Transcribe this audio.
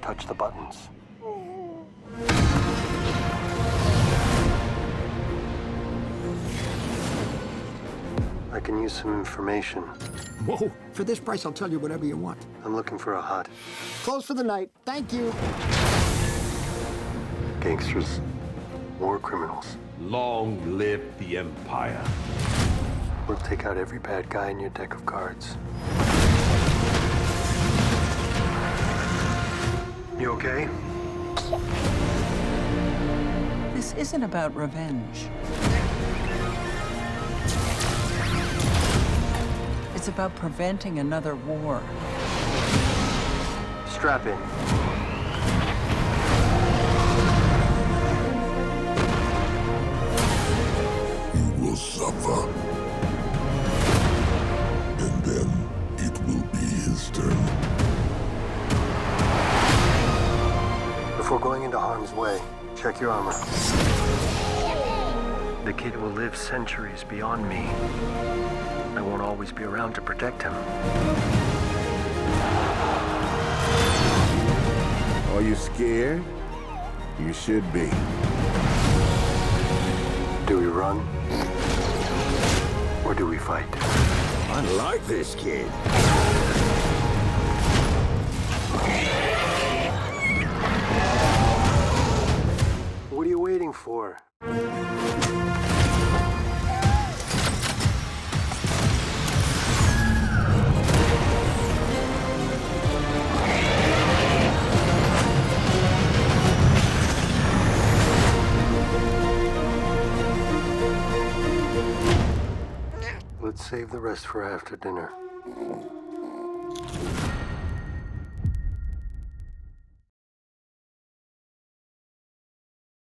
touch the buttons. I can use some information. Whoa, for this price, I'll tell you whatever you want. I'm looking for a hut. Close for the night. Thank you. Gangsters, war criminals. Long live the Empire. We'll take out every bad guy in your deck of cards. You okay? This isn't about revenge. It's about preventing another war. Strap in. You will suffer. And then it will be his turn. Before going into harm's way, check your armor. The kid will live centuries beyond me. I won't always be around to protect him. Are you scared? You should be. Do we run? Or do we fight? I like this kid. What are you waiting for? Let's save the rest for after dinner.